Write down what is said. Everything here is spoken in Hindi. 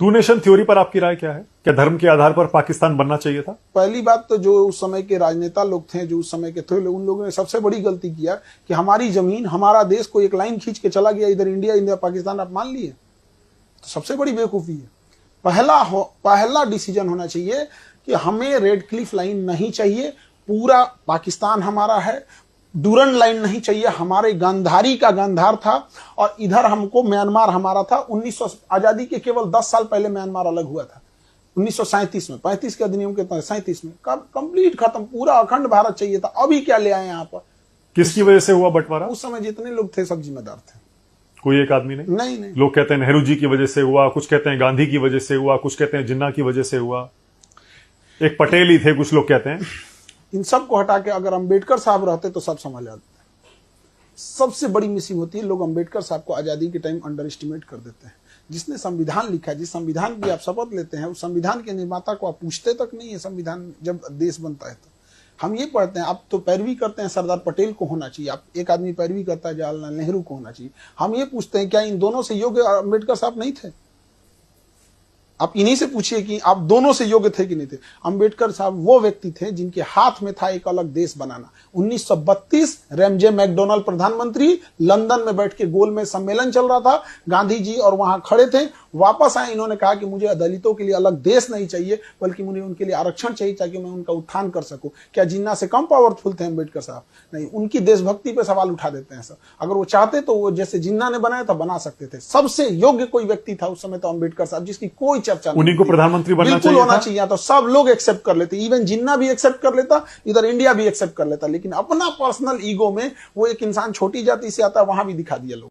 टू नेशन थ्योरी पर आपकी राय क्या है? क्या धर्म के आधार पर पाकिस्तान बनना चाहिए था? पहली बात तो जो उस समय के राजनेता लोग थे, जो उस समय के थे, उन लोगों ने सबसे बड़ी गलती किया कि हमारी जमीन, हमारा देश को एक लाइन खींच के चला गया, इधर इंडिया, इंडिया पाकिस्तान आप मान लिए, तो सबसे बड़ी बेवकूफी है। पहला डिसीजन होना चाहिए कि हमें रेड क्लिफ लाइन नहीं चाहिए, पूरा पाकिस्तान हमारा है। डूरन लाइन नहीं चाहिए, हमारे गांधारी का गांधार था और इधर हमको म्यांमार हमारा था। 1900 आजादी के केवल 10 साल पहले म्यांमार अलग हुआ था, 1937 में, 35 के अधिनियम के तहत 37 में कंप्लीट खत्म, पूरा अखंड भारत चाहिए था। अभी क्या ले आए यहाँ पर? किसकी वजह से हुआ बंटवारा? उस समय जितने लोग थे सब जिम्मेदार थे, कोई एक आदमी नहीं। नहीं। लोग कहते हैं नेहरू जी की वजह से हुआ, कुछ कहते हैं गांधी की वजह से हुआ, कुछ कहते हैं जिन्ना की वजह से हुआ, एक पटेल ही थे, कुछ लोग कहते हैं। इन सब को हटा के अगर अंबेडकर साहब रहते तो सब समझ आते। सबसे बड़ी मिसिंग होती है, लोग अंबेडकर साहब को आजादी के टाइम अंडर एस्टिमेट कर देते हैं। जिसने संविधान लिखा है, जिस संविधान की आप शपथ लेते हैं, उस संविधान के निर्माता को आप पूछते तक नहीं है। संविधान जब देश बनता है तो हम ये पढ़ते हैं, आप तो पैरवी करते हैं सरदार पटेल को होना चाहिए, आप एक आदमी पैरवी करता है जवाहरलाल नेहरू को होना चाहिए। हम ये पूछते हैं क्या इन दोनों से योग्य अंबेडकर साहब नहीं थे? आप इन्हीं से पूछिए कि आप दोनों से योग्य थे कि नहीं थे। अंबेडकर साहब वो व्यक्ति थे जिनके हाथ में था एक अलग देश बनाना। 1932 रैमजे मैकडोनल्ड प्रधानमंत्री, लंदन में बैठ के गोल में सम्मेलन चल रहा था, गांधी जी और वहां खड़े थे। वापस आए, इन्होंने कहा कि मुझे दलितों के लिए अलग देश नहीं चाहिए, बल्कि मुझे उनके लिए आरक्षण चाहिए ताकि मैं उनका उत्थान कर सकूं। क्या जिन्ना से कम पावरफुल थे अंबेडकर साहब? नहीं, उनकी देशभक्ति पे सवाल उठा देते हैं सर। अगर वो चाहते तो वो जैसे जिन्ना ने बनाया था बना सकते थे। सबसे योग्य कोई व्यक्ति था उस समय तो अंबेडकर साहब, जिसकी कोई चर्चा नहीं। उन्हीं को प्रधानमंत्री बनना बिल्कुल चाहिए होना था। चाहिए, तो सब लोग एक्सेप्ट कर लेते, इवन जिन्ना भी एक्सेप्ट कर लेता, इधर इंडिया भी एक्सेप्ट कर लेता। लेकिन अपना पर्सनल ईगो में वो एक इंसान छोटी जाति से आता है, वहां भी दिखा दिया लोग।